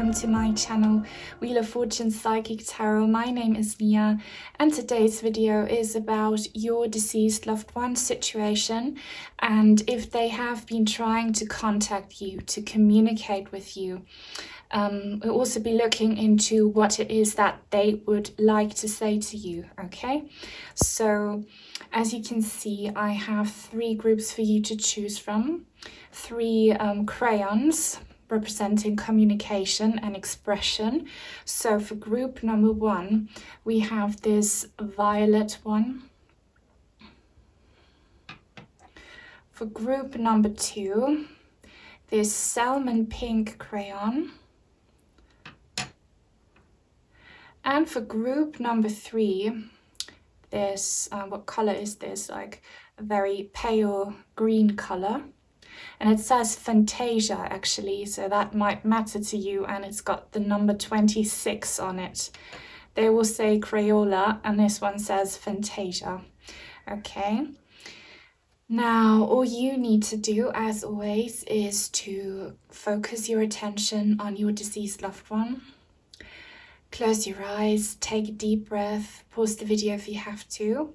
welcome to my channel Wheel of Fortune Psychic Tarot. My name is Nia and today's video is about your deceased loved one situation and if they have been trying to contact you, to communicate with you. We'll also be looking into what it is that they would like to say to you, okay? So as you can see, I have 3 groups for you to choose from. 3 crayons representing communication and expression. So for group number 1, we have this violet one. For group number 2, this salmon pink crayon. And for group number 3, this, what color is this? Like a very pale green color. And it says Fantasia actually, so that might matter to you, and it's got the number 26 on it. They will say Crayola and this one says Fantasia. Okay. Now, all you need to do, as always, is to focus your attention on your deceased loved one. Close your eyes, take a deep breath, pause the video if you have to.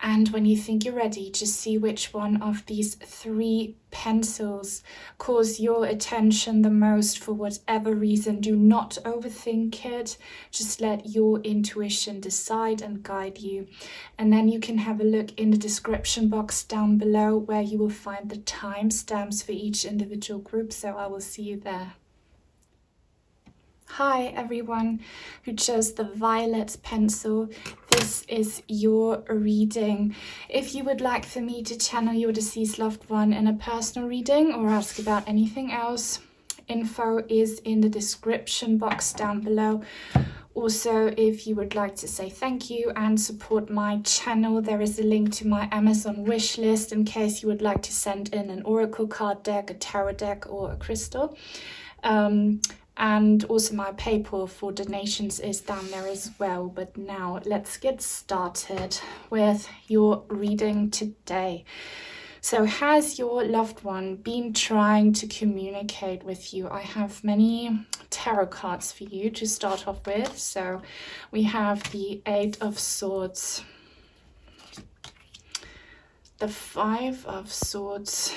And when you think you're ready, just see which one of these 3 pencils calls your attention the most for whatever reason. Do not overthink it. Just let your intuition decide and guide you. And then you can have a look in the description box down below where you will find the timestamps for each individual group. So I will see you there. Hi everyone who chose the violet pencil. This is your reading. If you would like for me to channel your deceased loved one in a personal reading or ask about anything else, info is in the description box down below. Also, if you would like to say thank you and support my channel, there is a link to my Amazon wish list in case you would like to send in an oracle card deck, a tarot deck or a crystal. And also my PayPal for donations is down there as well. But now let's get started with your reading today. So has your loved one been trying to communicate with you? I have many tarot cards for you to start off with. So we have the 8 of Swords, the 5 of Swords,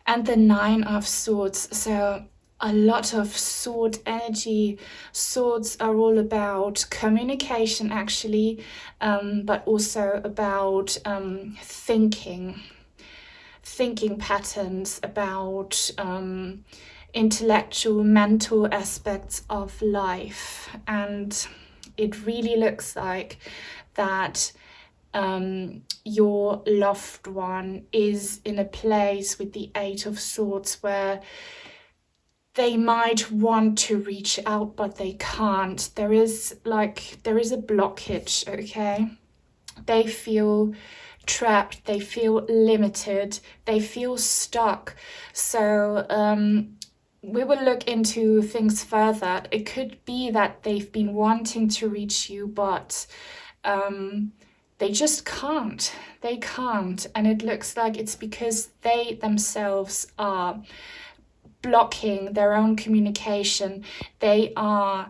and the 9 of Swords. So a lot of sword energy. Swords are all about communication actually, but also about thinking patterns, about intellectual, mental aspects of life. And it really looks like that your loved one is in a place with the 8 of Swords where they might want to reach out, but they can't. There is a blockage, okay? They feel trapped, they feel limited, they feel stuck. So we will look into things further. It could be that they've been wanting to reach you, but they just can't. They can't. And it looks like it's because they themselves are blocking their own communication. They are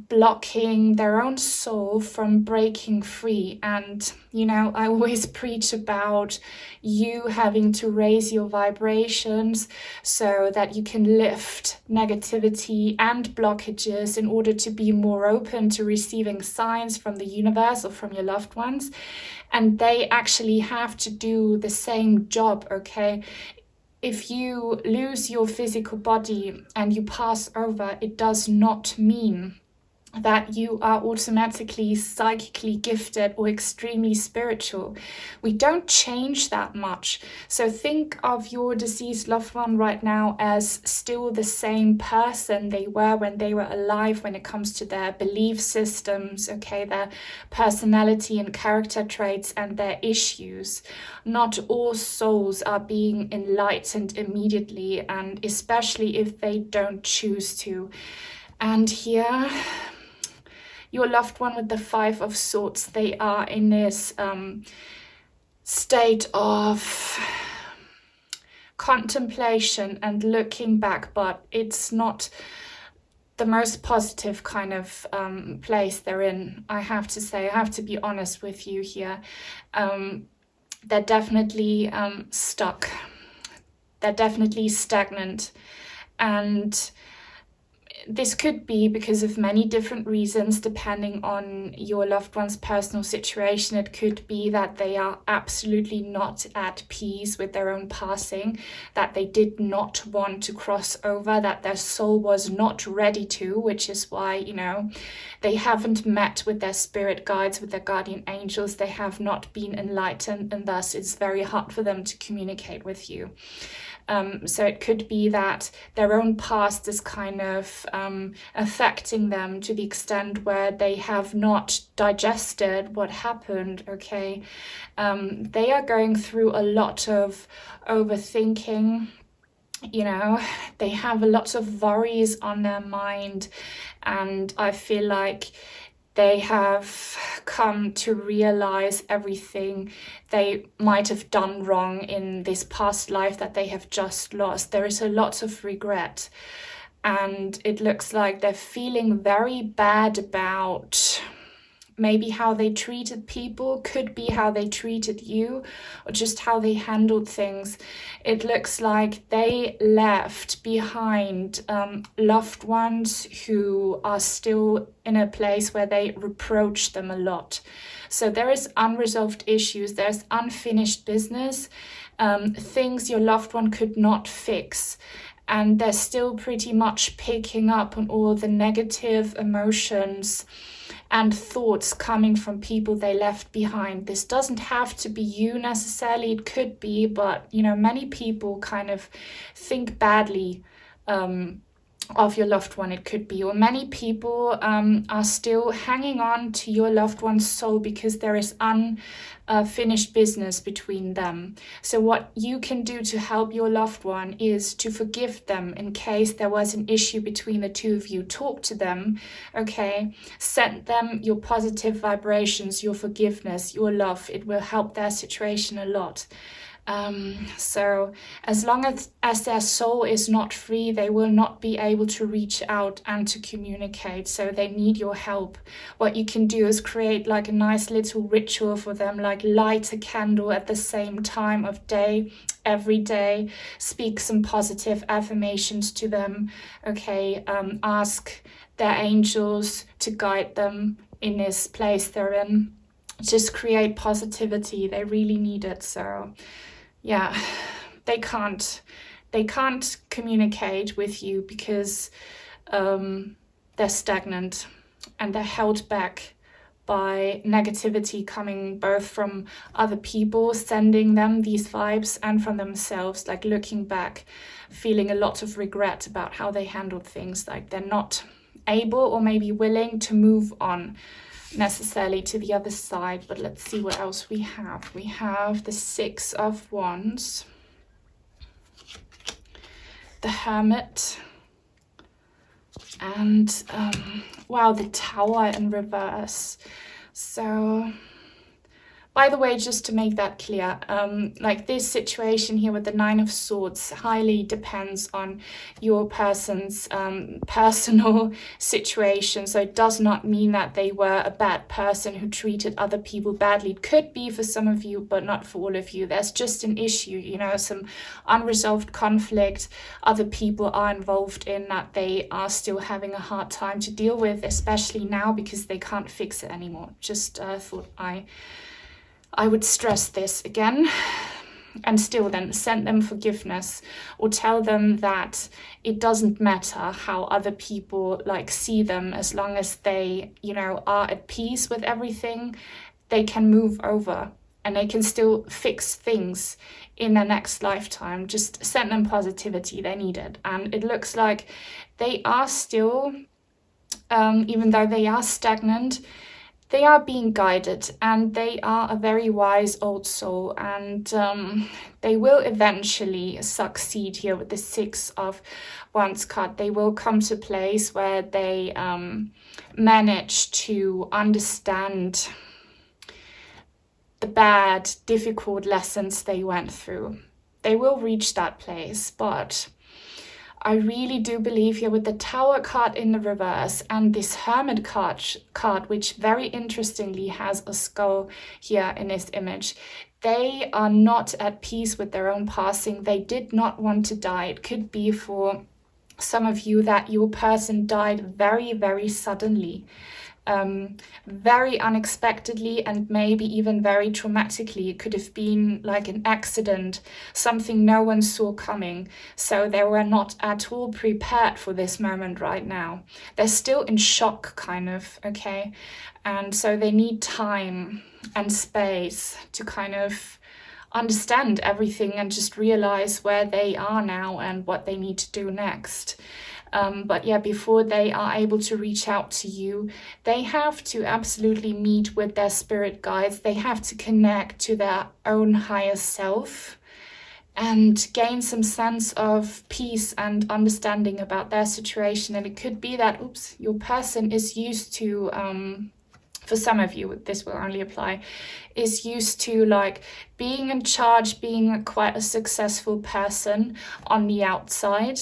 blocking their own soul from breaking free. And you know, I always preach about you having to raise your vibrations so that you can lift negativity and blockages in order to be more open to receiving signs from the universe or from your loved ones. And they actually have to do the same job, okay? If you lose your physical body and you pass over, it does not mean that you are automatically psychically gifted or extremely spiritual. We don't change that much. So think of your deceased loved one right now as still the same person they were when they were alive when it comes to their belief systems, okay, their personality and character traits and their issues. Not all souls are being enlightened immediately, and especially if they don't choose to. And here, your loved one with the 5 of Swords, they are in this state of contemplation and looking back, but it's not the most positive kind of place they're in, I have to say. I have to be honest with you here. They're definitely stuck. They're definitely stagnant. And this could be because of many different reasons, depending on your loved one's personal situation. It could be that they are absolutely not at peace with their own passing, that they did not want to cross over, that their soul was not ready to, which is why, you know, they haven't met with their spirit guides, with their guardian angels. They have not been enlightened, and thus it's very hard for them to communicate with you. So it could be that their own past is kind of affecting them to the extent where they have not digested what happened, okay? They are going through a lot of overthinking. You know, they have a lot of worries on their mind, and I feel like they have come to realize everything they might have done wrong in this past life that they have just lost. There is a lot of regret, and it looks like they're feeling very bad about maybe how they treated people, could be how they treated you, or just how they handled things. It looks like they left behind loved ones who are still in a place where they reproach them a lot. So there is unresolved issues, there's unfinished business, things your loved one could not fix. And they're still pretty much picking up on all the negative emotions and thoughts coming from people they left behind. This doesn't have to be you necessarily, it could be, but you know, many people kind of think badly of your loved one, it could be, or many people are still hanging on to your loved one's soul because there is unfinished business between them. So what you can do to help your loved one is to forgive them in case there was an issue between the two of you. Talk to them, okay? Send them your positive vibrations, your forgiveness, your love. It will help their situation a lot. So as long as their soul is not free, they will not be able to reach out and to communicate. So they need your help. What you can do is create like a nice little ritual for them, like light a candle at the same time of day, every day. Speak some positive affirmations to them. Okay, ask their angels to guide them in this place they're in. Just create positivity. They really need it. So yeah, they can't communicate with you because they're stagnant and they're held back by negativity coming both from other people sending them these vibes and from themselves, like looking back, feeling a lot of regret about how they handled things, like they're not able or maybe willing to move on necessarily to the other side. But let's see what else we have. We have the Six of Wands, the Hermit, and wow, the Tower in reverse. So by the way, just to make that clear, like this situation here with the Nine of Swords highly depends on your person's personal situation. So it does not mean that they were a bad person who treated other people badly. It could be for some of you, but not for all of you. There's just an issue, you know, some unresolved conflict other people are involved in that they are still having a hard time to deal with, especially now because they can't fix it anymore. Just thought I would stress this again, and still then send them forgiveness, or tell them that it doesn't matter how other people like see them, as long as they, you know, are at peace with everything, they can move over and they can still fix things in their next lifetime. Just send them positivity, they need it. And it looks like they are still, even though they are stagnant, they are being guided, and they are a very wise old soul, and they will eventually succeed here with the Six of Wands card. They will come to a place where they manage to understand the bad, difficult lessons they went through. They will reach that place, but I really do believe here with the Tower card in the reverse and this Hermit card, which very interestingly has a skull here in this image, they are not at peace with their own passing. They did not want to die. It could be for some of you that your person died very, very suddenly. Very unexpectedly, and maybe even very traumatically. It could have been like an accident, something no one saw coming. So they were not at all prepared for this moment right now. They're still in shock, kind of, okay? And so they need time and space to kind of understand everything and just realize where they are now and what they need to do next. But yeah, before they are able to reach out to you, they have to absolutely meet with their spirit guides. They have to connect to their own higher self and gain some sense of peace and understanding about their situation. And it could be that, your person is used to, for some of you, this will only apply, is used to like being in charge, being quite a successful person on the outside.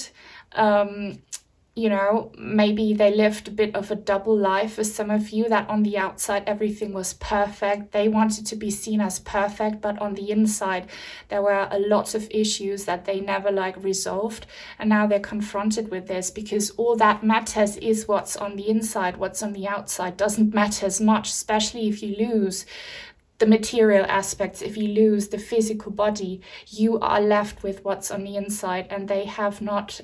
You know, maybe they lived a bit of a double life for some of you, that on the outside everything was perfect. They wanted to be seen as perfect, but on the inside there were a lot of issues that they never like resolved. And now they're confronted with this, because all that matters is what's on the inside. What's on the outside doesn't matter as much, especially if you lose the material aspects. If you lose the physical body, you are left with what's on the inside, and they have not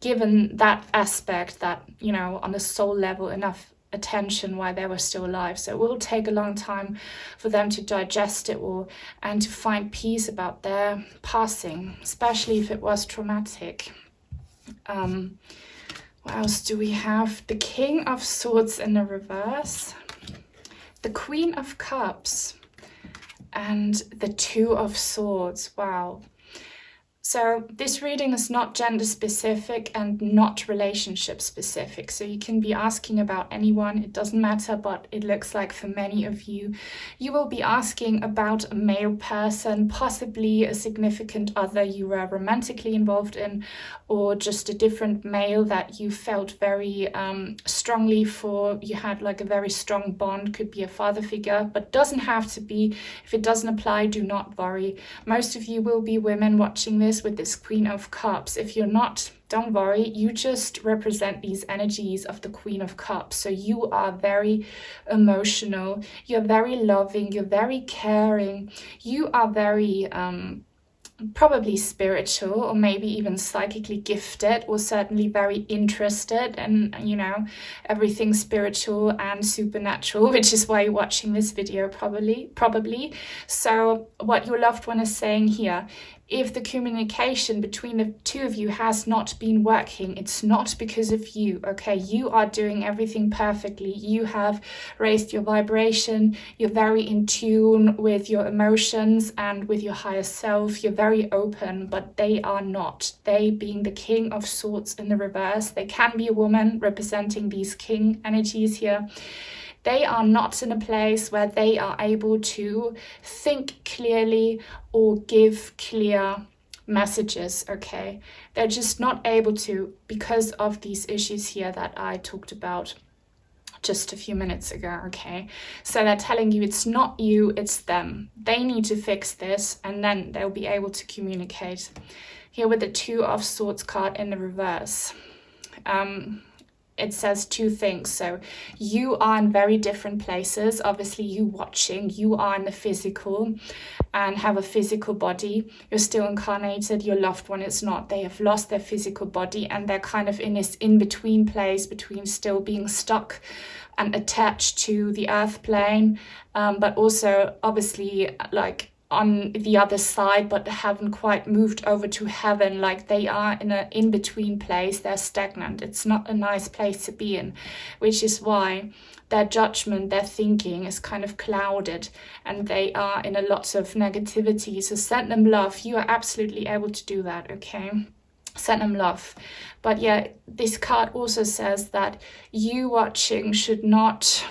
given that aspect, that, you know, on the soul level, enough attention while they were still alive. So it will take a long time for them to digest it all and to find peace about their passing, especially if it was traumatic. What else do we have? The King of Swords in the reverse, the Queen of Cups, and the Two of Swords. Wow. So this reading is not gender specific and not relationship specific. So you can be asking about anyone, it doesn't matter, but it looks like for many of you, you will be asking about a male person, possibly a significant other you were romantically involved in, or just a different male that you felt very strongly for. You had like a very strong bond, could be a father figure, but doesn't have to be. If it doesn't apply, do not worry. Most of you will be women watching this with this Queen of Cups. If you're not, don't worry, you just represent these energies of the Queen of Cups. So you are very emotional, you're very loving, you're very caring, you are very probably spiritual, or maybe even psychically gifted, or certainly very interested in, you know, everything spiritual and supernatural, which is why you're watching this video probably. So what your loved one is saying here, if the communication between the two of you has not been working, it's not because of you, okay? You are doing everything perfectly. You have raised your vibration. You're very in tune with your emotions and with your higher self. You're very open, but they are not. They, being the King of Swords in the reverse, they can be a woman representing these king energies here. They are not in a place where they are able to think clearly or give clear messages, okay? They're just not able to, because of these issues here that I talked about just a few minutes ago, okay? So they're telling you it's not you, it's them. They need to fix this, and then they'll be able to communicate. Here with the Two of Swords card in the reverse. It says two things. So you are in very different places. Obviously, you watching, you are in the physical and have a physical body. You're still incarnated. Your loved one is not. They have lost their physical body, and they're kind of in this in-between place between still being stuck and attached to the earth plane, but also obviously like on the other side, but haven't quite moved over to heaven. Like they are in an in-between place. They're stagnant. It's not a nice place to be in, which is why their judgment, their thinking is kind of clouded, and they are in a lot of negativity. So send them love. You are absolutely able to do that, okay? Send them love. But yeah, this card also says that you watching should not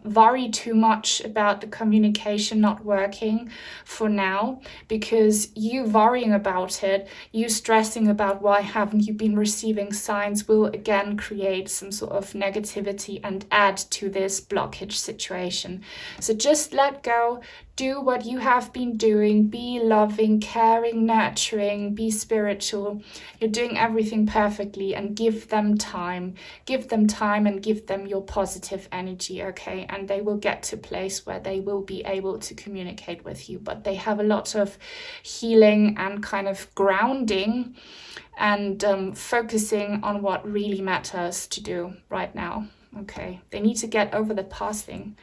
worry too much about the communication not working for now, because you worrying about it, you stressing about why haven't you been receiving signs, will again create some sort of negativity and add to this blockage situation. So just let go. Do what you have been doing. Be loving, caring, nurturing, be spiritual. You're doing everything perfectly, and give them time. Give them time and give them your positive energy, okay? And they will get to a place where they will be able to communicate with you. But they have a lot of healing and kind of grounding and focusing on what really matters to do right now, okay? They need to get over the past thing.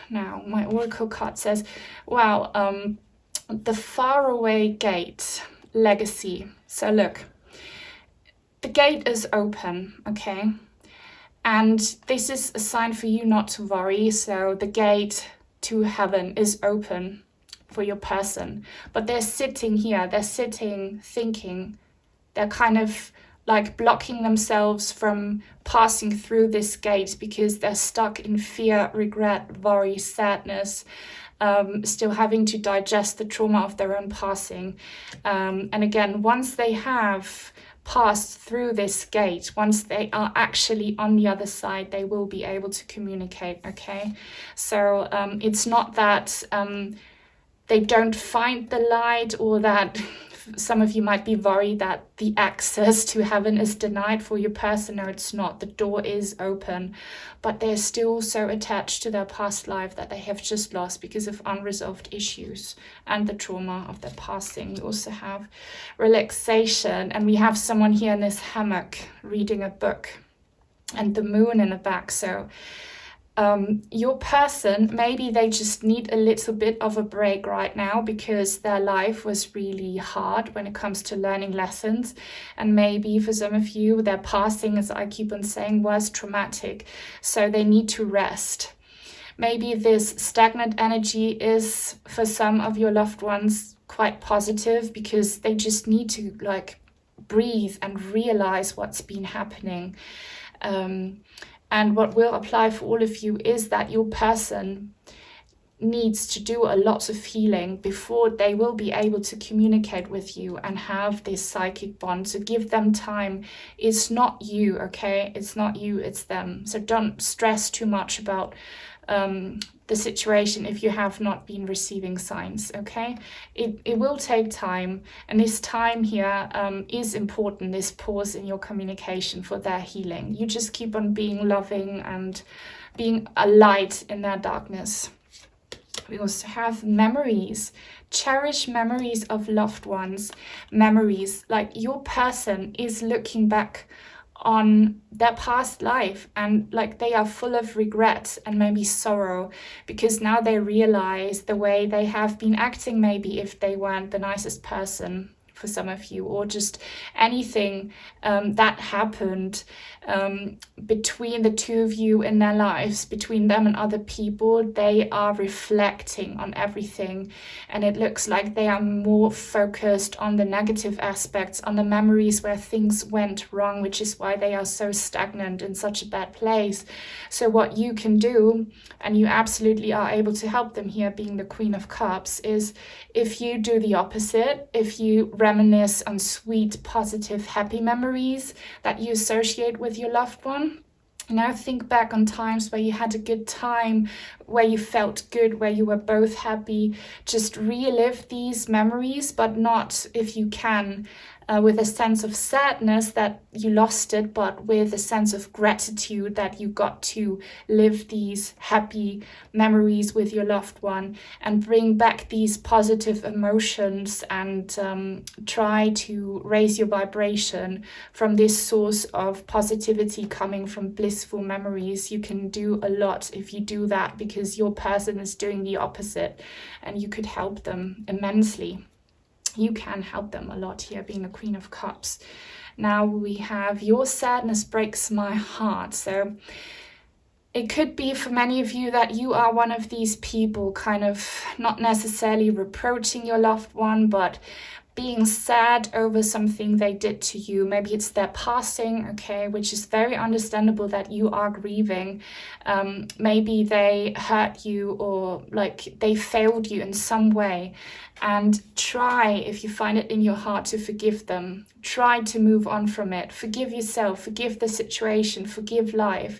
Now, my oracle card says, wow, the faraway gate, legacy. So look, the gate is open, okay? And this is a sign for you not to worry. So the gate to heaven is open for your person. But they're sitting here, they're sitting, thinking, they're kind of like blocking themselves from passing through this gate because they're stuck in fear, regret, worry, sadness, still having to digest the trauma of their own passing. And again, once they have passed through this gate, once they are actually on the other side, they will be able to communicate, okay? So it's not that they don't find the light, or that some of you might be worried that the access to heaven is denied for your person. No, it's not. The door is open, but they're still so attached to their past life that they have just lost because of unresolved issues and the trauma of their passing. We also have relaxation, and we have someone here in this hammock reading a book, and the moon in the back. So your person, maybe they just need a little bit of a break right now because their life was really hard when it comes to learning lessons. And maybe for some of you, their passing, as I keep on saying, was traumatic. So they need to rest. Maybe this stagnant energy is, for some of your loved ones, quite positive because they just need to like breathe and realize what's been happening. And what will apply for all of you is that your person needs to do a lot of healing before they will be able to communicate with you and have this psychic bond. So give them time. It's not you, okay? It's not you, it's them. So don't stress too much about the situation if you have not been receiving signs, okay? It will take time, and this time here is important, this pause in your communication for their healing. You just keep on being loving and being a light in their darkness. We also have memories. Cherish memories of loved ones. Memories, like your person is looking back on their past life, and like they are full of regret and maybe sorrow because now they realize the way they have been acting, maybe if they weren't the nicest person for some of you, or just anything that happened between the two of you in their lives, between them and other people. They are reflecting on everything, and it looks like they are more focused on the negative aspects, on the memories where things went wrong, which is why they are so stagnant in such a bad place. So what you can do, and you absolutely are able to help them here, being the Queen of Cups, is if you do the opposite, if you reminisce on sweet, positive, happy memories that you associate with your loved one. Now think back on times where you had a good time, where you felt good, where you were both happy. Just relive these memories, but not, if you can, with a sense of sadness that you lost it, but with a sense of gratitude that you got to live these happy memories with your loved one, and bring back these positive emotions and try to raise your vibration from this source of positivity coming from blissful memories. You can do a lot if you do that, because your person is doing the opposite, and you could help them immensely. You can help them a lot here, being the Queen of Cups. Now we have your sadness breaks my heart. So it could be for many of you that you are one of these people kind of not necessarily reproaching your loved one, but being sad over something they did to you. Maybe it's their passing, okay, which is very understandable that you are grieving. Maybe they hurt you, or like they failed you in some way. And try, if you find it in your heart, to forgive them. Try to move on from it. Forgive yourself, forgive the situation, forgive life.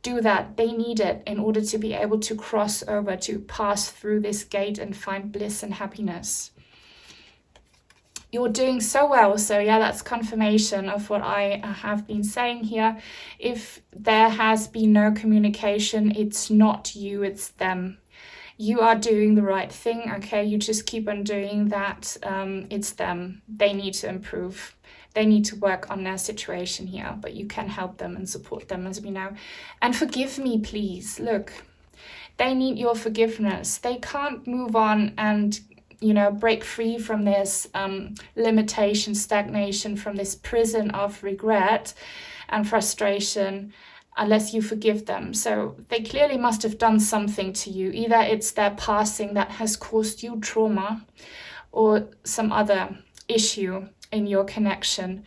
Do that. They need it in order to be able to cross over, to pass through this gate and find bliss and happiness. You're doing so well. So yeah, that's confirmation of what I have been saying here. If there has been no communication, it's not you, it's them. You are doing the right thing, okay? You just keep on doing that. It's them. They need to improve. They need to work on their situation here, but you can help them and support them, as we know. And forgive me, please. Look, they need your forgiveness. They can't move on and, you know, break free from this limitation, stagnation, from this prison of regret and frustration unless you forgive them. So they clearly must have done something to you. Either it's their passing that has caused you trauma, or some other issue in your connection.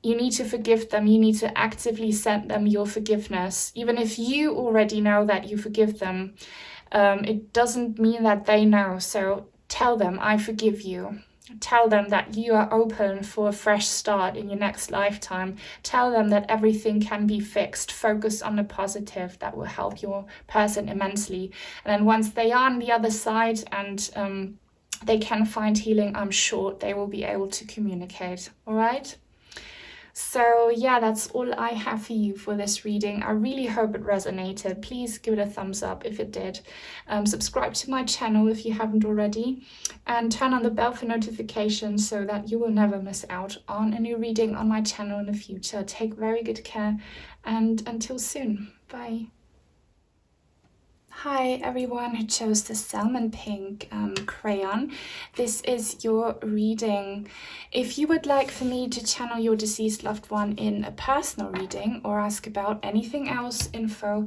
You need to forgive them. You need to actively send them your forgiveness. Even if you already know that you forgive them, it doesn't mean that they know. So tell them, I forgive you. Tell them that you are open for a fresh start in your next lifetime. Tell them that everything can be fixed. Focus on the positive. That will help your person immensely. And then once they are on the other side and they can find healing, I'm sure they will be able to communicate. All right? So yeah, that's all I have for you for this reading. I really hope it resonated. Please give it a thumbs up if it did. Subscribe to my channel if you haven't already, and turn on the bell for notifications so that you will never miss out on a new reading on my channel in the future. Take very good care, and until soon. Bye. Hi everyone who chose the salmon pink crayon. This is your reading. If you would like for me to channel your deceased loved one in a personal reading or ask about anything else, info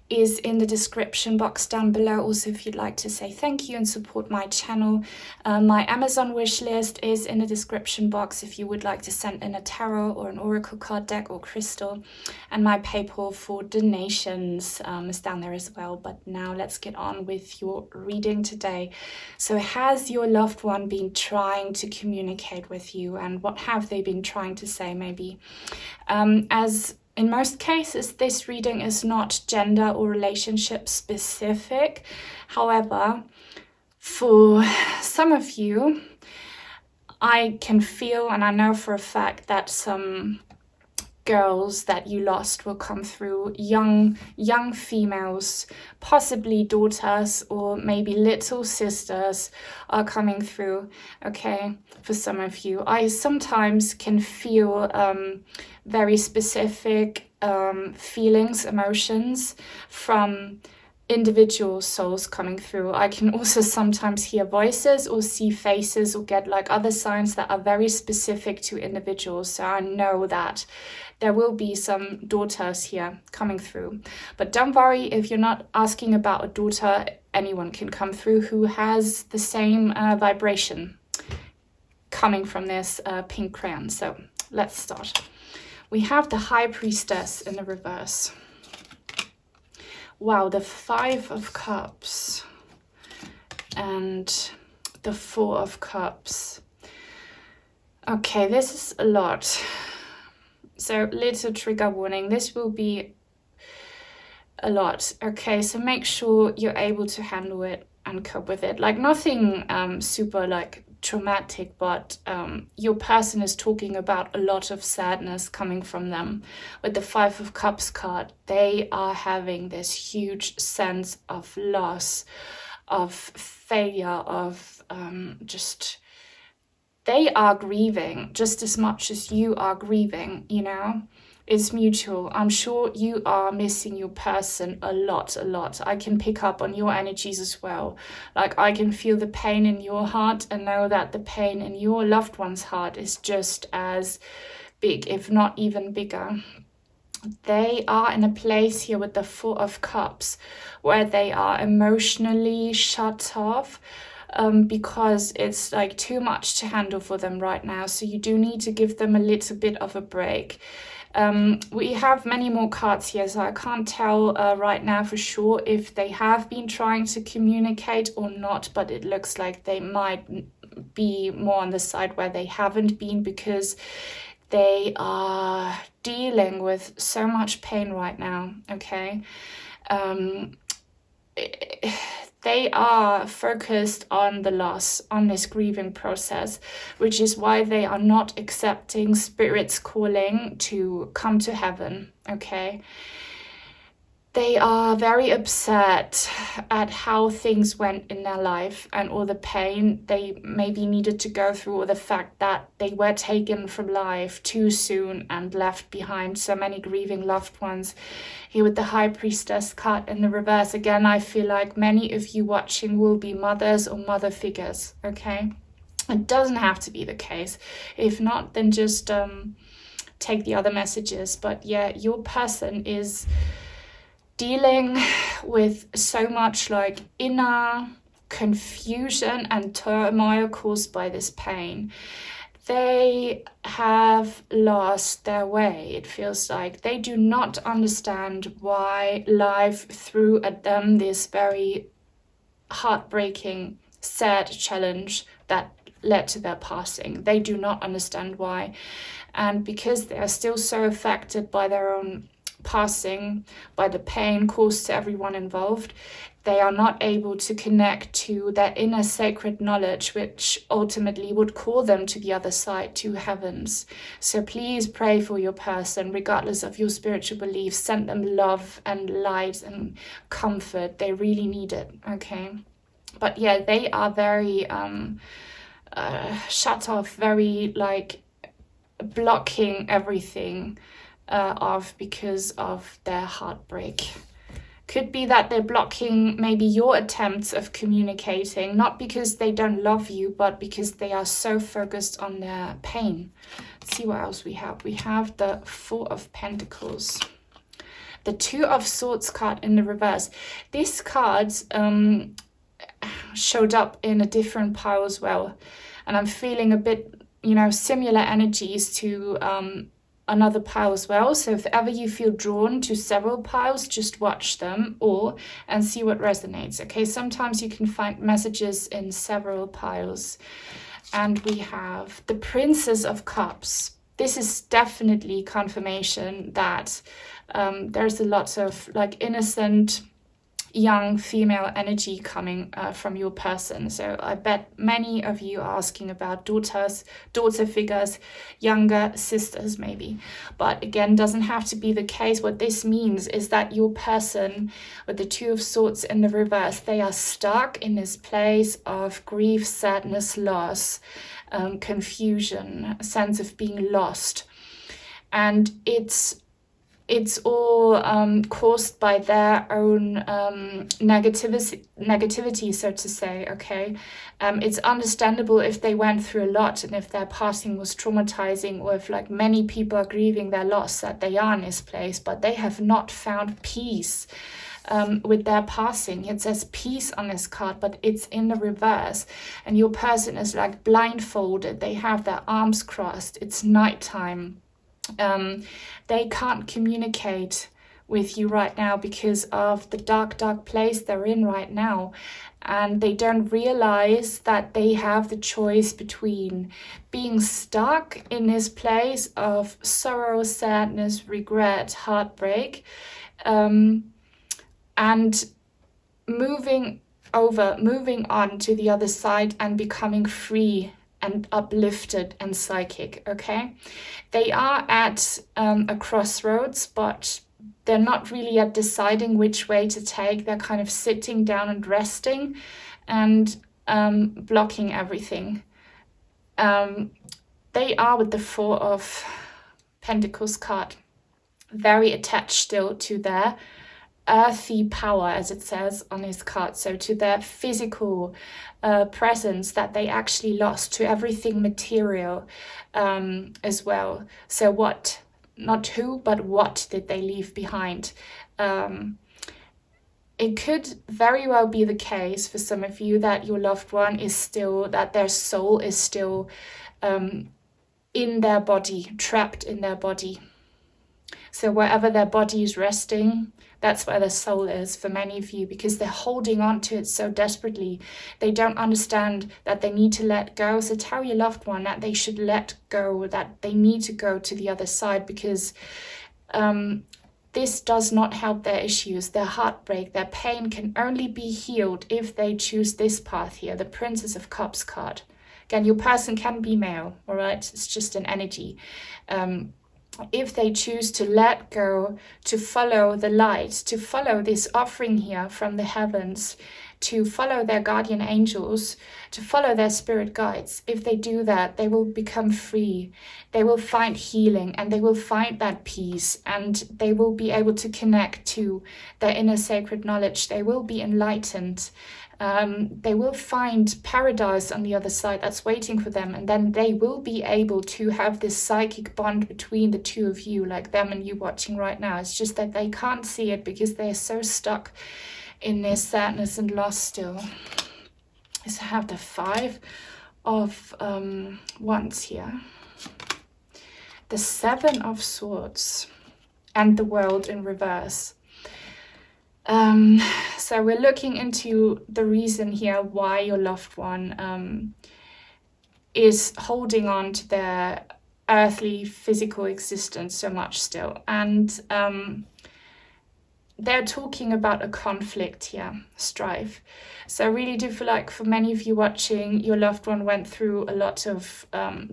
is in the description box down below. Also, if you'd like to say thank you and support my channel, my Amazon wish list is in the description box if you would like to send in a tarot or an oracle card deck or crystal, and my PayPal for donations is down there as well. But now let's get on with your reading today. So has your loved one been trying to communicate with you, and what have they been trying to say? Maybe as in most cases, this reading is not gender or relationship specific. However, for some of you, I can feel, and I know for a fact, that some girls that you lost will come through. Young females, possibly daughters or maybe little sisters are coming through, okay, for some of you. I sometimes can feel very specific feelings, emotions from individual souls coming through. I can also sometimes hear voices or see faces or get like other signs that are very specific to individuals. So I know that there will be some daughters here coming through. But don't worry, if you're not asking about a daughter, anyone can come through who has the same vibration coming from this pink crayon. So let's start. We have the High Priestess in the reverse. Wow, the Five of Cups and the Four of Cups. Okay, this is a lot. So little trigger warning, this will be a lot. Okay, so make sure you're able to handle it and cope with it. Like nothing super like traumatic, but your person is talking about a lot of sadness coming from them. With the Five of Cups card, they are having this huge sense of loss, of failure, of just, they are grieving just as much as you are grieving, you know. It's mutual. I'm sure you are missing your person a lot. I can pick up on your energies as well. Like I can feel the pain in your heart and know that the pain in your loved one's heart is just as big, if not even bigger. They are in a place here with the Four of Cups where they are emotionally shut off. because it's like too much to handle for them right now. So you do need to give them a little bit of a break. We have many more cards here, so I can't tell right now for sure if they have been trying to communicate or not, but it looks like they might be more on the side where they haven't been, because they are dealing with so much pain right now, okay? They are focused on the loss, on this grieving process, which is why they are not accepting Spirit's calling to come to heaven, okay? They are very upset at how things went in their life and all the pain they maybe needed to go through, or the fact that they were taken from life too soon and left behind so many grieving loved ones. Here with the High Priestess card in the reverse, again, I feel like many of you watching will be mothers or mother figures, okay? It doesn't have to be the case. If not, then just take the other messages. But yeah, your person is dealing with so much like inner confusion and turmoil caused by this pain. They have lost their way. It feels like they do not understand why life threw at them this very heartbreaking, sad challenge that led to their passing. They do not understand why. And because they are still so affected by their own passing, by the pain caused to everyone involved, they are not able to connect to their inner sacred knowledge, which ultimately would call them to the other side, to heavens. So please pray for your person, regardless of your spiritual beliefs. Send them love and light and comfort. They really need it, okay? But yeah, they are very shut off, very like blocking everything off because of their heartbreak. Could be that they're blocking maybe your attempts of communicating, not because they don't love you, but because they are so focused on their pain. Let's see what else we have. We have the Four of Pentacles. The Two of Swords card in the reverse. This card showed up in a different pile as well. And I'm feeling a bit, similar energies to another pile as well. So if ever you feel drawn to several piles, just watch them and see what resonates, okay? Sometimes you can find messages in several piles. And we have the Princess of Cups. This is definitely confirmation that there's a lot of like innocent young female energy coming from your person. So I bet many of you are asking about daughter figures, younger sisters maybe. But again, doesn't have to be the case. What this means is that your person with the Two of Swords in the reverse, they are stuck in this place of grief, sadness, loss, confusion, a sense of being lost. And it's all caused by their own negativity, so to say, okay? It's understandable if they went through a lot and if their passing was traumatizing, or if like many people are grieving their loss, that they are in this place, but they have not found peace with their passing. It says peace on this card, but it's in the reverse. And your person is like blindfolded. They have their arms crossed. It's nighttime. They can't communicate with you right now because of the dark place they're in right now, and they don't realize that they have the choice between being stuck in this place of sorrow, sadness, regret, heartbreak, and moving on to the other side and becoming free and uplifted and psychic, okay? They are at a crossroads, but they're not really yet deciding which way to take. They're kind of sitting down and resting and blocking everything. They are with the Four of Pentacles card, very attached still to their earthy power, as it says on his card, so to their physical presence that they actually lost, to everything material as well. So not who, but what did they leave behind? it could very well be the case for some of you that your loved one is still, that their soul is still in their body, trapped in their body. So wherever their body is resting, that's where their soul is for many of you, because they're holding on to it so desperately. They don't understand that they need to let go. So tell your loved one that they should let go, that they need to go to the other side, because this does not help their issues, their heartbreak, their pain can only be healed if they choose this path here, the Princess of Cups card. Again, your person can be male, all right? It's just an energy. If they choose to let go, to follow the light, to follow this offering here from the heavens, to follow their guardian angels, to follow their spirit guides, if they do that, they will become free. They will find healing and they will find that peace, and they will be able to connect to their inner sacred knowledge. They will be enlightened. They will find paradise on the other side that's waiting for them, and then they will be able to have this psychic bond between the two of you, like them and you watching right now. It's just that they can't see it because they're so stuck in their sadness and loss still. So I have the 5 of Wands here, the 7 of Swords, and the World in reverse. So we're looking into the reason here why your loved one is holding on to their earthly physical existence so much still. And they're talking about a conflict here, strife. So I really do feel like for many of you watching, your loved one went through a lot of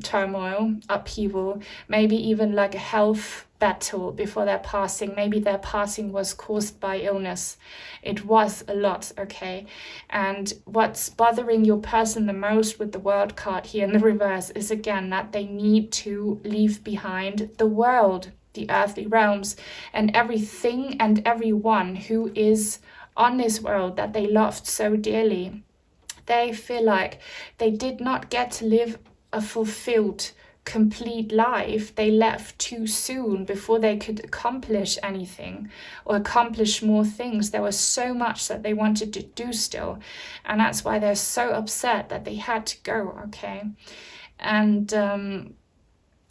turmoil, upheaval, maybe even like a health battle before their passing. Maybe their passing was caused by illness. It was a lot, okay? And what's bothering your person the most with the World card here in the reverse is, again, that they need to leave behind the world, the earthly realms, and everything and everyone who is on this world that they loved so dearly. They feel like they did not get to live a fulfilled, complete life. They left too soon before they could accomplish anything or accomplish more things. There was so much that they wanted to do still, and that's why they're so upset that they had to go, okay? And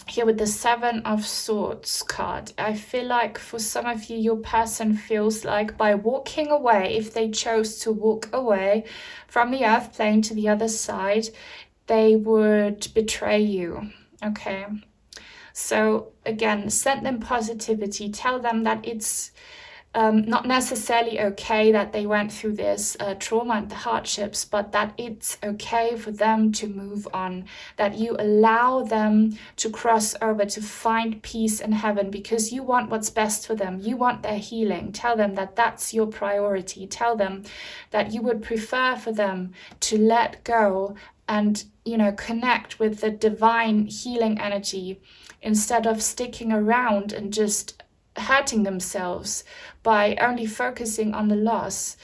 here with the 7 of Swords card, I feel like for some of you, your person feels like by walking away, if they chose to walk away from the earth plane to the other side, they would betray you, okay? So again, send them positivity. Tell them that it's not necessarily okay that they went through this trauma and the hardships, but that it's okay for them to move on, that you allow them to cross over, to find peace in heaven, because you want what's best for them. You want their healing. Tell them that that's your priority. Tell them that you would prefer for them to let go and, you know, connect with the divine healing energy instead of sticking around and just hurting themselves by only focusing on the loss.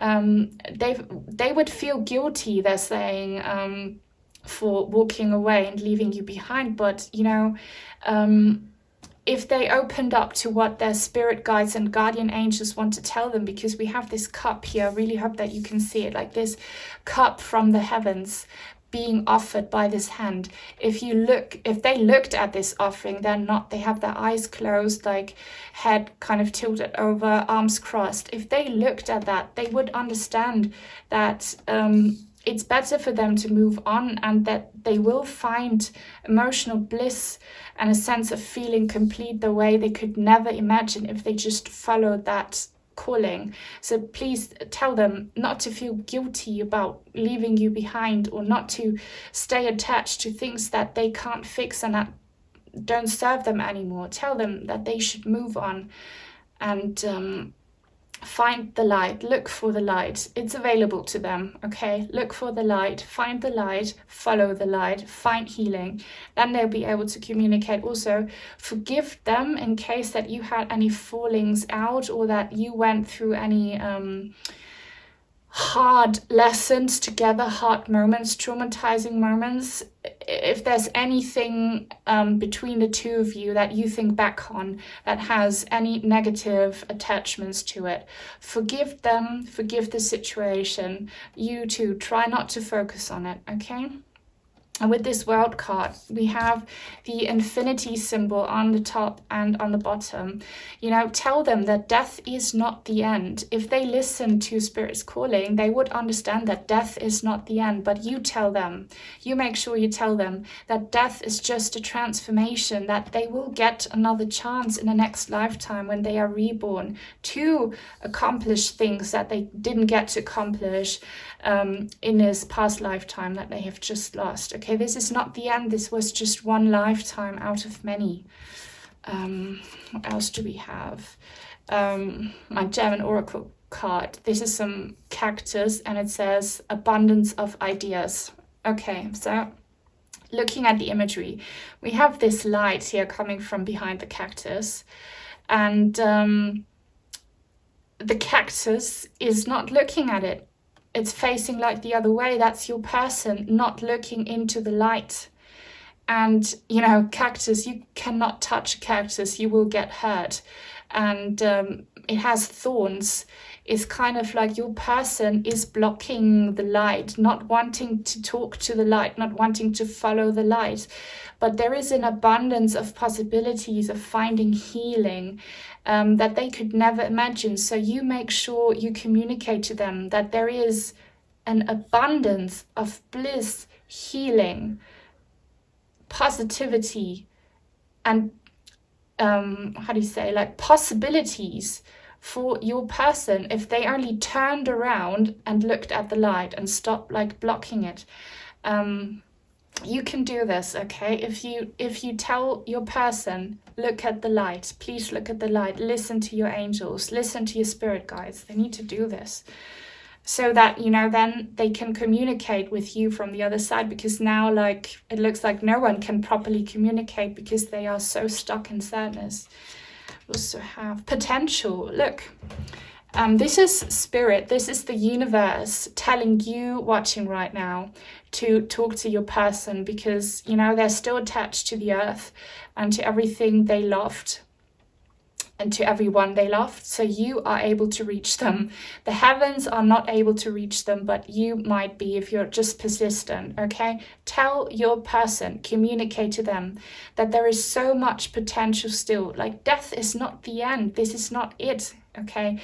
They would feel guilty, they're saying, for walking away and leaving you behind. But, you know, if they opened up to what their spirit guides and guardian angels want to tell them, because we have this cup here, I really hope that you can see it, like this cup from the heavens being offered by this hand. If they looked at this offering, they have their eyes closed, like head kind of tilted over, arms crossed. If they looked at that, they would understand that it's better for them to move on, and that they will find emotional bliss and a sense of feeling complete the way they could never imagine if they just followed that calling. So please tell them not to feel guilty about leaving you behind, or not to stay attached to things that they can't fix and that don't serve them anymore. Tell them that they should move on and find the light. Look for the light. It's available to them, okay? Look for the light, find the light, follow the light, find healing. Then they'll be able to communicate. Also, forgive them in case that you had any fallings out, or that you went through any hard lessons together, hard moments, traumatizing moments. if there's anything between the two of you that you think back on that has any negative attachments to it, forgive them, forgive the situation. You too, try not to focus on it, okay? And with this world card, we have the infinity symbol on the top and on the bottom. You know, tell them that death is not the end. If they listen to Spirit's calling, they would understand that death is not the end. But you tell them, you make sure you tell them that death is just a transformation, that they will get another chance in the next lifetime when they are reborn to accomplish things that they didn't get to accomplish in this past lifetime that they have just lost. Okay, this is not the end. This was just one lifetime out of many. What else do we have? My German oracle card. This is some cactus and it says abundance of ideas. Okay, so looking at the imagery, we have this light here coming from behind the cactus, and the cactus is not looking at it. It's facing like the other way. That's your person not looking into the light. And, you know, cactus, you cannot touch a cactus, you will get hurt. And it has thorns. It's kind of like your person is blocking the light, not wanting to talk to the light, not wanting to follow the light. But there is an abundance of possibilities of finding healing that they could never imagine. So you make sure you communicate to them that there is an abundance of bliss, healing, positivity, and possibilities for your person if they only turned around and looked at the light and stopped like blocking it. You can do this, okay? If you tell your person, look at the light, please look at the light, listen to your angels, listen to your spirit guides. They need to do this so that, you know, then they can communicate with you from the other side, because now, like, it looks like no one can properly communicate because they are so stuck in sadness. We also have potential. Look. This is Spirit, this is the universe telling you watching right now to talk to your person, because, you know, they're still attached to the earth and to everything they loved and to everyone they loved. So you are able to reach them. The heavens are not able to reach them, but you might be if you're just persistent, okay? Tell your person, communicate to them that there is so much potential still. Like, death is not the end. This is not it, okay?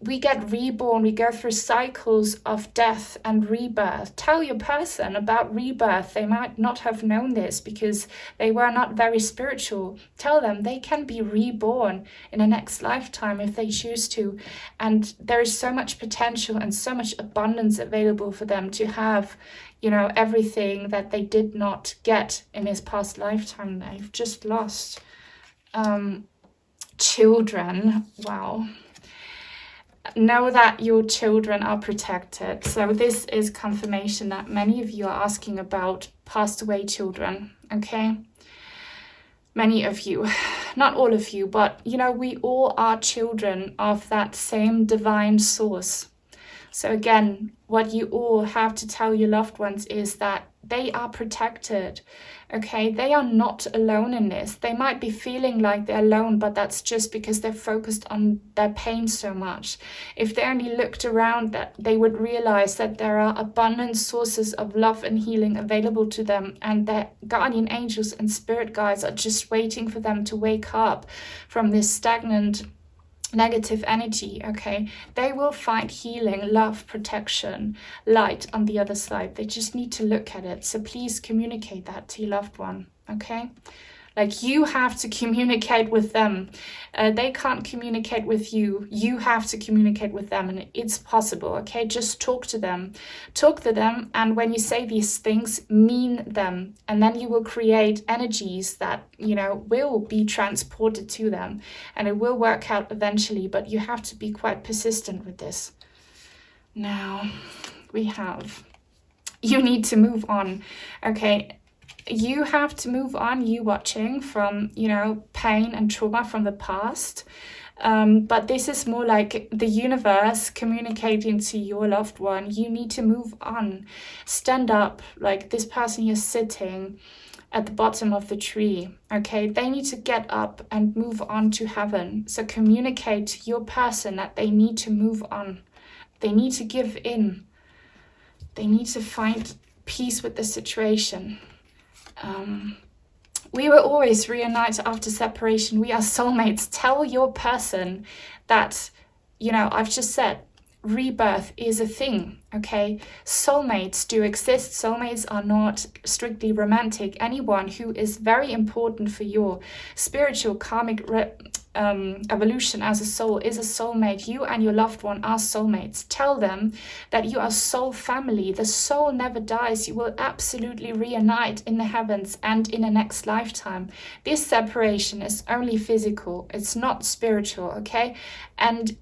We get reborn, we go through cycles of death and rebirth. Tell your person about rebirth. They might not have known this because they were not very spiritual. Tell them they can be reborn in the next lifetime if they choose to. And there is so much potential and so much abundance available for them to have, you know, everything that they did not get in this past lifetime they've just lost. Children, wow. Know that your children are protected. So this is confirmation that many of you are asking about passed away children, okay? Many of you, not all of you, but, you know, we all are children of that same divine source. So again, what you all have to tell your loved ones is that they are protected, okay? They are not alone in this. They might be feeling like they're alone, but that's just because they're focused on their pain so much. If they only looked around, that they would realize that there are abundant sources of love and healing available to them, and their guardian angels and spirit guides are just waiting for them to wake up from this stagnant negative energy, okay? They will find healing, love, protection, light on the other side. They just need to look at it. So please communicate that to your loved one, okay? Like, you have to communicate with them. They can't communicate with you. You have to communicate with them, and it's possible, okay? Just talk to them. Talk to them, and when you say these things, mean them. And then you will create energies that, you know, will be transported to them, and it will work out eventually, but you have to be quite persistent with this. Now, we have, you need to move on, okay? You have to move on, you watching, from, you know, pain and trauma from the past. But this is more like the universe communicating to your loved one. You need to move on. Stand up, like this person you're sitting at the bottom of the tree, okay? They need to get up and move on to heaven. So communicate to your person that they need to move on. They need to give in. They need to find peace with the situation. We will always reunite after separation. We are soulmates. Tell your person that, you know, I've just said, rebirth is a thing, okay? Soulmates do exist. Soulmates are not strictly romantic. Anyone who is very important for your spiritual karmic evolution as a soul is a soulmate. You and your loved one are soulmates. Tell them that you are soul family. The soul never dies. You will absolutely reunite in the heavens and in the next lifetime. This separation is only physical. It's not spiritual, okay? And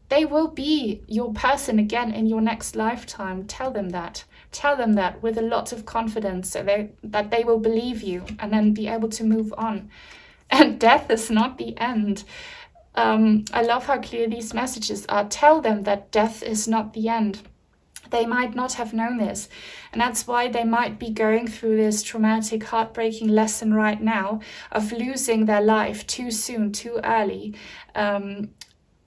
they will be your person again in your next lifetime. Tell them that. Tell them that with a lot of confidence, so that they will believe you and then be able to move on. And death is not the end. I love how clear these messages are. Tell them that death is not the end. They might not have known this. And that's why they might be going through this traumatic, heartbreaking lesson right now of losing their life too soon, too early.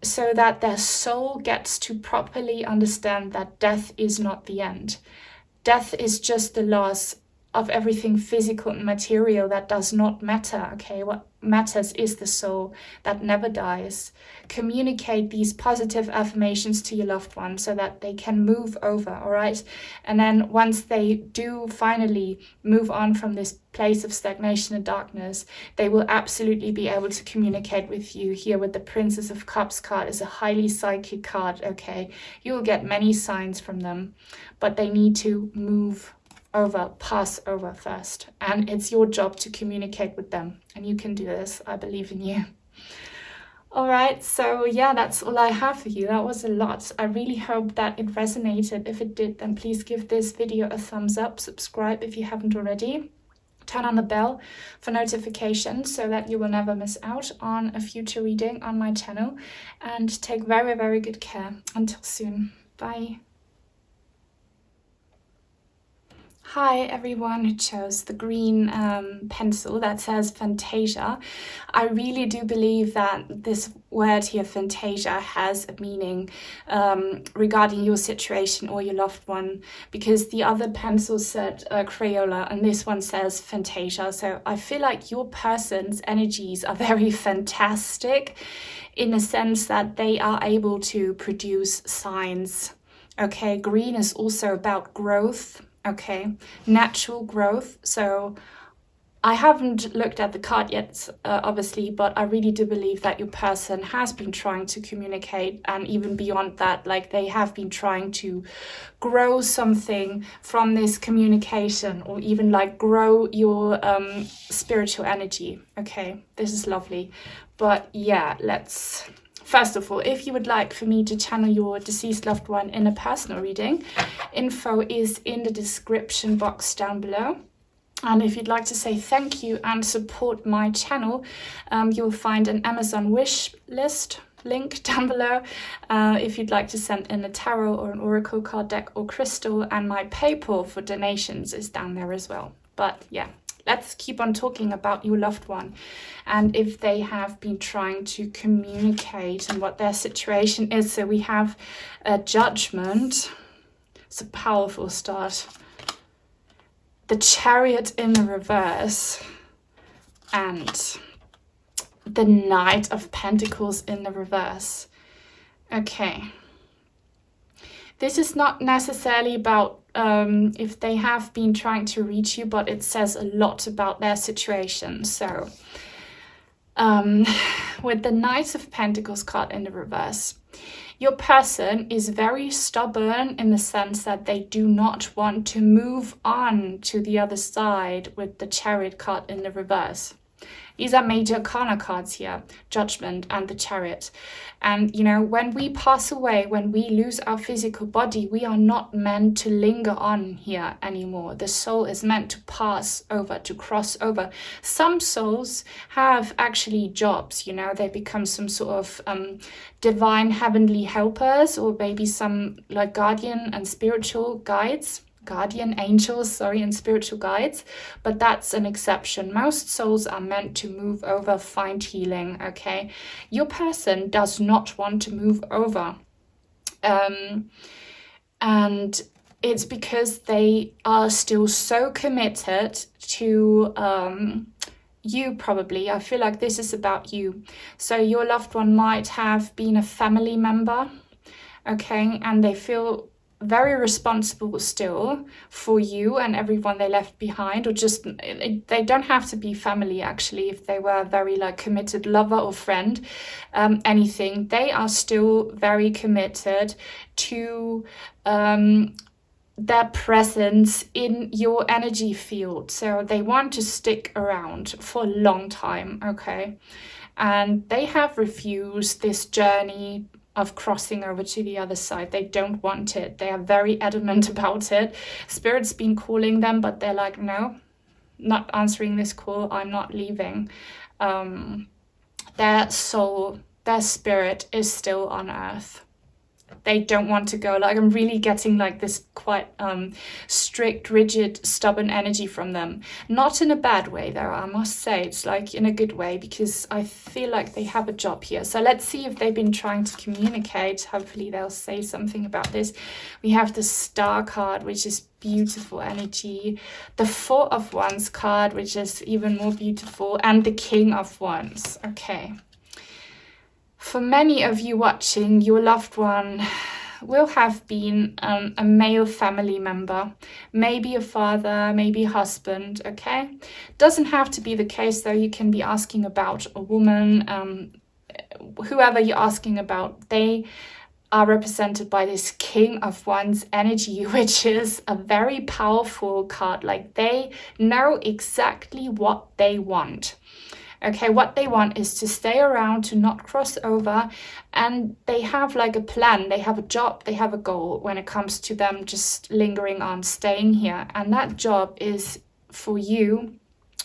So that their soul gets to properly understand that death is not the end. Death is just the loss of everything physical and material that does not matter, okay? What matters is the soul that never dies. Communicate these positive affirmations to your loved one so that they can move over, all right? And then once they do finally move on from this place of stagnation and darkness, they will absolutely be able to communicate with you. Here with the Princess of Cups card is a highly psychic card, okay? You will get many signs from them, but they need to pass over first. And it's your job to communicate with them. And you can do this. I believe in you. All right, so yeah, that's all I have for you. That was a lot. I really hope that it resonated. If it did, then please give this video a thumbs up. Subscribe if you haven't already. Turn on the bell for notifications so that you will never miss out on a future reading on my channel. And take very, very good care. Until soon. Bye. Hi everyone who chose the green pencil that says Fantasia. I really do believe that this word here, Fantasia, has a meaning regarding your situation or your loved one, because the other pencil said Crayola and this one says Fantasia. So I feel like your person's energies are very fantastic in the sense that they are able to produce signs. Okay, green is also about growth. Okay, natural growth. So I haven't looked at the card yet, obviously, but I really do believe that your person has been trying to communicate, and even beyond that, like they have been trying to grow something from this communication, or even like grow your spiritual energy. Okay, this is lovely. But yeah, first of all, if you would like for me to channel your deceased loved one in a personal reading, info is in the description box down below. And if you'd like to say thank you and support my channel, you'll find an Amazon wish list link down below if you'd like to send in a tarot or an oracle card deck or crystal, and my PayPal for donations is down there as well. But yeah. Let's keep on talking about your loved one and if they have been trying to communicate and what their situation is. So we have a Judgment. It's a powerful start. The Chariot in the reverse and the Knight of Pentacles in the reverse. Okay. This is not necessarily about if they have been trying to reach you, but it says a lot about their situation. So with the Knight of Pentacles card in the reverse, your person is very stubborn in the sense that they do not want to move on to the other side with the Chariot card in the reverse. These are major arcana cards here, Judgment and the Chariot. And, you know, when we pass away, when we lose our physical body, we are not meant to linger on here anymore. The soul is meant to pass over, to cross over. Some souls have actually jobs, you know, they become some sort of divine heavenly helpers, or maybe some like guardian and spiritual guides. Guardian angels, sorry, and spiritual guides, but that's an exception. Most souls are meant to move over, find healing, okay? Your person does not want to move over. And it's because they are still so committed to you, probably. I feel like this is about you. So your loved one might have been a family member, okay, and they feel very responsible still for you and everyone they left behind, or just, they don't have to be family actually, if they were a very like committed lover or friend, anything, they are still very committed to their presence in your energy field. So they want to stick around for a long time, okay, and they have refused this journey of crossing over to the other side. They don't want it. They are very adamant about it. Spirit's been calling them, but they're like, no, not answering this call. I'm not leaving. Their soul, their spirit is still on earth. They don't want to go. Like, I'm really getting like this quite strict, rigid, stubborn energy from them. Not in a bad way though, I must say. It's like in a good way, because I feel like they have a job here. So let's see if they've been trying to communicate. Hopefully they'll say something about this. We have the Star card, which is beautiful energy. The Four of Wands card, which is even more beautiful. And the King of Wands. Okay. For many of you watching, your loved one will have been a male family member, maybe a father, maybe a husband, okay? Doesn't have to be the case though. You can be asking about a woman, whoever you're asking about, they are represented by this King of Wands energy, which is a very powerful card. Like, they know exactly what they want. Okay, what they want is to stay around, to not cross over, and they have like a plan, they have a job, they have a goal when it comes to them just lingering on, staying here. And that job is for you,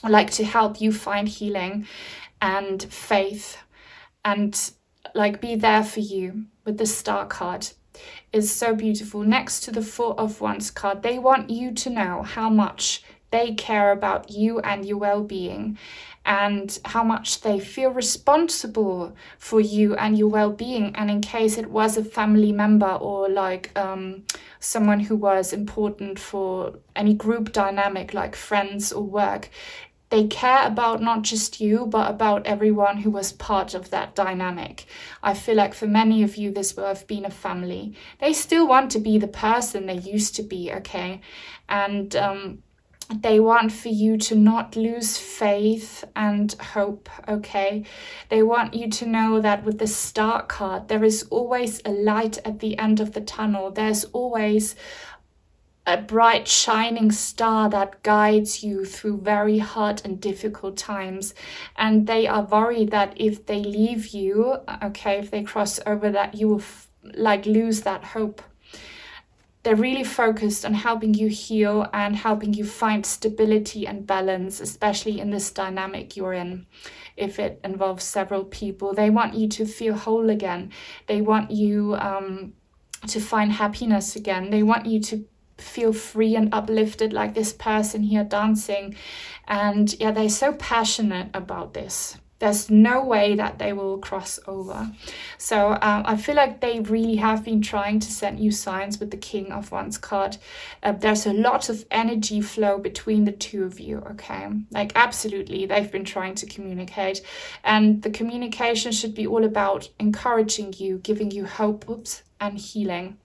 like to help you find healing and faith, and like be there for you with the Star card. Is so beautiful. Next to the Four of Wands card, they want you to know how much they care about you and your well-being, and how much they feel responsible for you and your well-being. And in case it was a family member, or like someone who was important for any group dynamic, like friends or work, they care about not just you, but about everyone who was part of that dynamic. I feel like for many of you, this will have been a family. They still want to be the person they used to be, okay? And they want for you to not lose faith and hope, okay? They want you to know that with the Star card, there is always a light at the end of the tunnel. There's always a bright shining star that guides you through very hard and difficult times. And they are worried that if they leave you, okay, if they cross over, that you will like lose that hope. They're really focused on helping you heal and helping you find stability and balance, especially in this dynamic you're in. If it involves several people, they want you to feel whole again. They want you to find happiness again. They want you to feel free and uplifted, like this person here dancing. And yeah, they're so passionate about this. There's no way that they will cross over. So I feel like they really have been trying to send you signs with the King of Wands card. There's a lot of energy flow between the two of you, okay? Like, absolutely, they've been trying to communicate. And the communication should be all about encouraging you, giving you hope, and healing.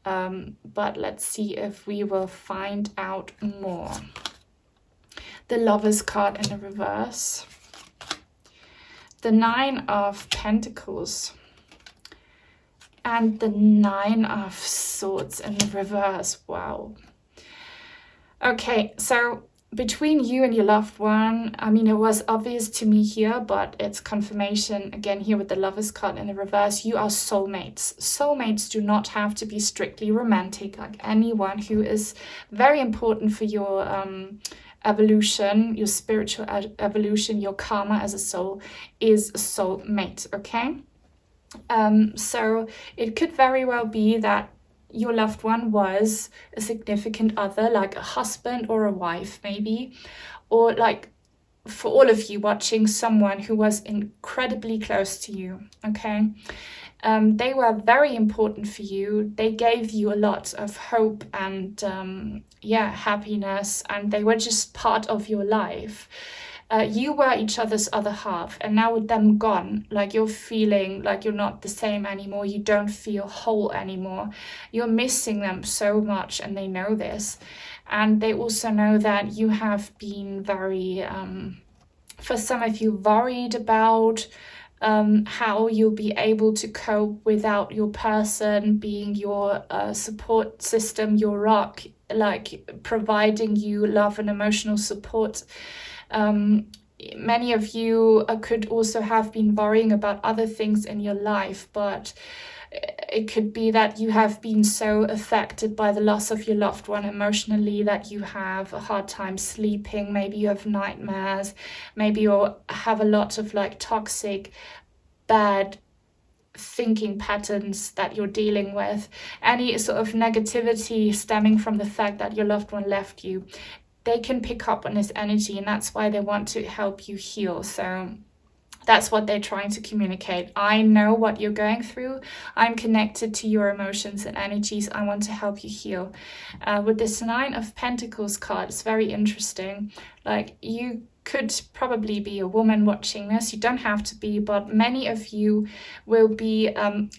But let's see if we will find out more. The Lovers card in the reverse. The Nine of Pentacles and the Nine of Swords in the reverse. Wow. Okay, so between you and your loved one, I mean, it was obvious to me here, but it's confirmation again here with the Lovers card in the reverse. You are soulmates. Soulmates do not have to be strictly romantic. Like anyone who is very important for your evolution, your spiritual evolution, your karma as a soul is a soulmate, okay? So it could very well be that your loved one was a significant other, like a husband or a wife maybe, or like for all of you watching, someone who was incredibly close to you, okay? They were very important for you. They gave you a lot of hope and happiness, and they were just part of your life. You were each other's other half, and now with them gone, like you're feeling like you're not the same anymore. You don't feel whole anymore. You're missing them so much, and they know this. And they also know that you have been very, for some of you, worried about how you'll be able to cope without your person being your support system, your rock, like providing you love and emotional support. Many of you could also have been worrying about other things in your life, but it could be that you have been so affected by the loss of your loved one emotionally that you have a hard time sleeping. Maybe you have nightmares. Maybe you have a lot of like toxic, bad thinking patterns that you're dealing with. Any sort of negativity stemming from the fact that your loved one left you. They can pick up on this energy, and that's why they want to help you heal. So that's what they're trying to communicate. I know what you're going through. I'm connected to your emotions and energies. I want to help you heal. With this 9 of Pentacles card, it's very interesting. Like, you could probably be a woman watching this. You don't have to be, but many of you will be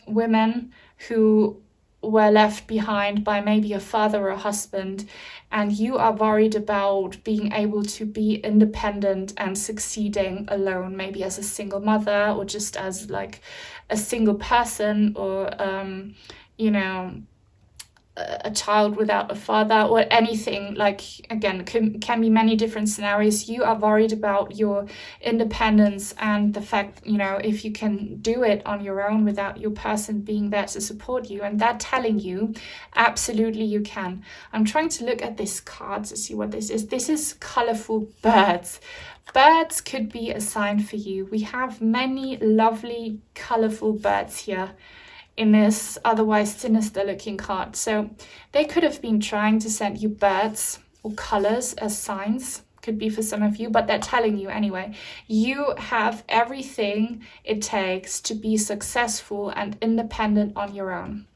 women who were left behind by maybe a father or a husband, and you are worried about being able to be independent and succeeding alone, maybe as a single mother or just as like a single person, or a child without a father, or anything. Like, again, can be many different scenarios. You are worried about your independence and the fact, if you can do it on your own without your person being there to support you, and they're telling you absolutely you can. I'm trying to look at this card to see what this is. This is colorful birds. Birds could be a sign for you. We have many lovely colorful birds here in this otherwise sinister looking card. So they could have been trying to send you birds or colors as signs. Could be for some of you, but they're telling you anyway, you have everything it takes to be successful and independent on your own.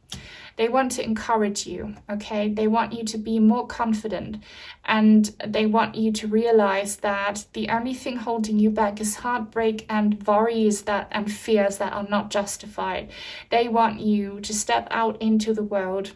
They want to encourage you, okay? They want you to be more confident, and they want you to realize that the only thing holding you back is heartbreak and worries and fears that are not justified. They want you to step out into the world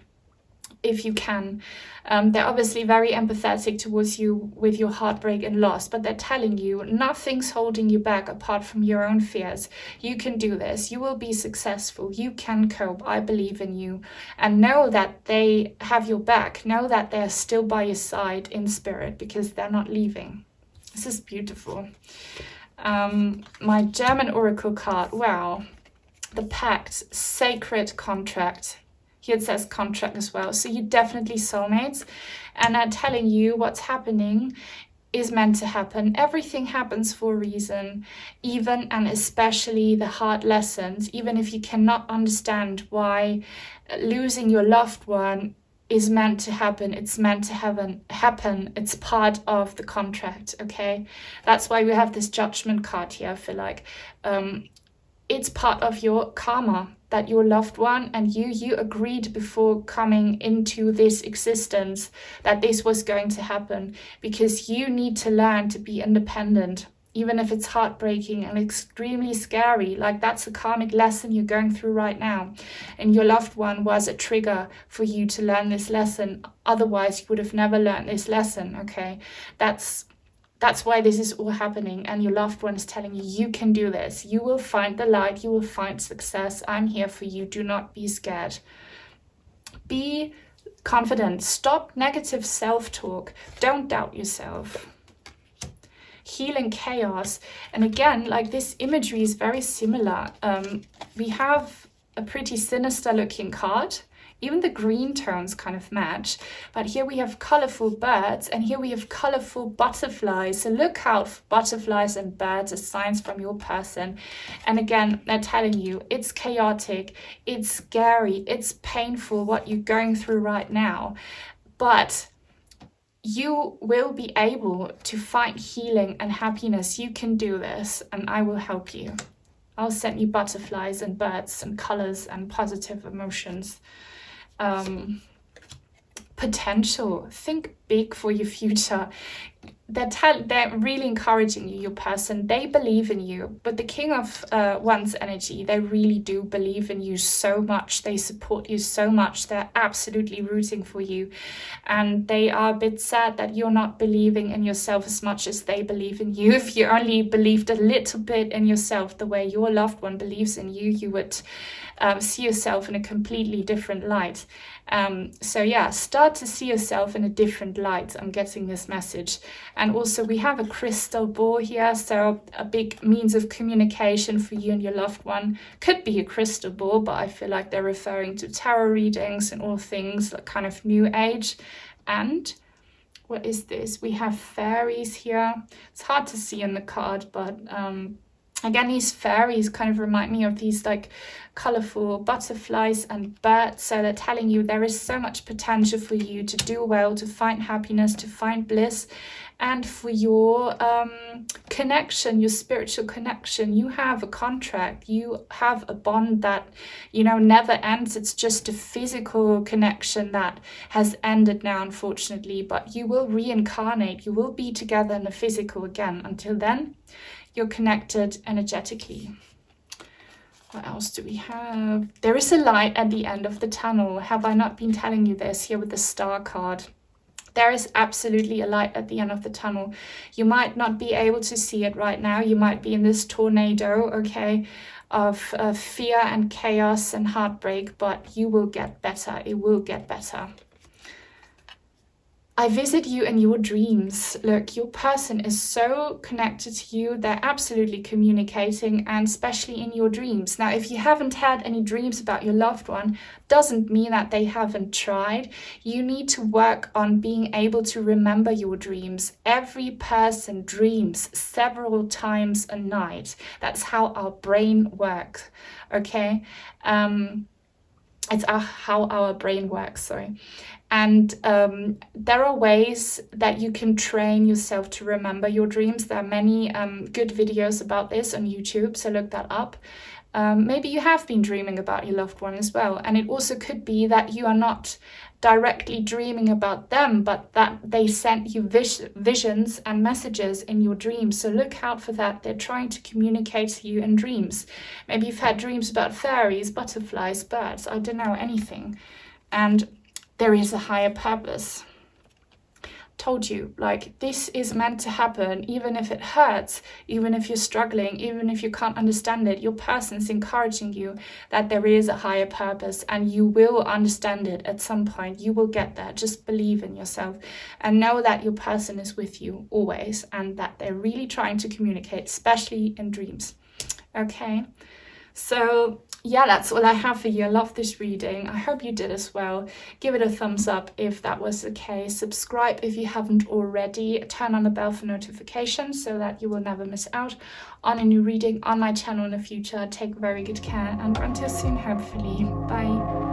if you can. They're obviously very empathetic towards you with your heartbreak and loss, but they're telling you nothing's holding you back apart from your own fears. You can do this. You will be successful. You can cope. I believe in you. And know that they have your back. Know that they're still by your side in spirit, because they're not leaving. This is beautiful. My German Oracle card. Wow. The Pact, Sacred Contract. Here it says contract as well. So you're definitely soulmates, and I'm telling you what's happening is meant to happen. Everything happens for a reason, even and especially the hard lessons. Even if you cannot understand why losing your loved one is meant to happen, it's meant to happen. It's part of the contract, okay? That's why we have this Judgment card here. I feel like it's part of your karma, that your loved one and you agreed before coming into this existence that this was going to happen, because you need to learn to be independent, even if it's heartbreaking and extremely scary. Like, that's a karmic lesson you're going through right now, and your loved one was a trigger for you to learn this lesson. Otherwise you would have never learned this lesson, okay? That's why this is all happening, and your loved one is telling you, you can do this. You will find the light. You will find success. I'm here for you. Do not be scared. Be confident. Stop negative self-talk. Don't doubt yourself. Healing chaos. And again, like, this imagery is very similar. We have a pretty sinister looking card. Even the green tones kind of match, but here we have colorful birds and here we have colorful butterflies. So look out for butterflies and birds as signs from your person. And again, they're telling you it's chaotic, it's scary, it's painful what you're going through right now, but you will be able to find healing and happiness. You can do this, and I will help you. I'll send you butterflies and birds and colors and positive emotions. Potential. Think big for your future. They're really encouraging you, your person. They believe in you. But the King of Wands energy, they really do believe in you so much. They support you so much. They're absolutely rooting for you. And they are a bit sad that you're not believing in yourself as much as they believe in you. If you only believed a little bit in yourself the way your loved one believes in you, you would see yourself in a completely different light. So yeah, start to see yourself in a different light. I'm getting this message. And also we have a crystal ball here, so a big means of communication for you and your loved one. Could be a crystal ball, but I feel like they're referring to tarot readings and all things like kind of new age. And what is this? We have fairies here. It's hard to see in the card, but again, these fairies kind of remind me of these like colorful butterflies and birds. So they're telling you there is so much potential for you to do well, to find happiness, to find bliss, and for your connection, your spiritual connection. You have a contract, you have a bond that, you know, never ends. It's just a physical connection that has ended now, unfortunately, but you will reincarnate. You will be together in the physical again. Until then, you're connected energetically. What else do we have? There is a light at the end of the tunnel. Have I not been telling you this here with the star card? There is absolutely a light at the end of the tunnel. You might not be able to see it right now. You might be in this tornado, okay, of fear and chaos and heartbreak, but you will get better. It will get better. I visit you in your dreams. Look, your person is so connected to you. They're absolutely communicating, and especially in your dreams. Now, if you haven't had any dreams about your loved one, doesn't mean that they haven't tried. You need to work on being able to remember your dreams. Every person dreams several times a night. That's how our brain works, okay? It's how our brain works, sorry. And there are ways that you can train yourself to remember your dreams. There are many good videos about this on YouTube, so look that up. Maybe you have been dreaming about your loved one as well. And it also could be that you are not directly dreaming about them, but that they sent you visions and messages in your dreams. So look out for that. They're trying to communicate to you in dreams. Maybe you've had dreams about fairies, butterflies, birds, I don't know, anything. And there is a higher purpose. Told you, like, this is meant to happen, even if it hurts, even if you're struggling, even if you can't understand it. Your person's encouraging you that there is a higher purpose, and you will understand it at some point. You will get there. Just believe in yourself and know that your person is with you always, and that they're really trying to communicate, especially in dreams. Okay, so yeah, that's all I have for you. I love this reading. I hope you did as well. Give it a thumbs up if that was the case. Subscribe if you haven't already. Turn on the bell for notifications so that you will never miss out on a new reading on my channel in the future. Take very good care, and until soon, hopefully. Bye.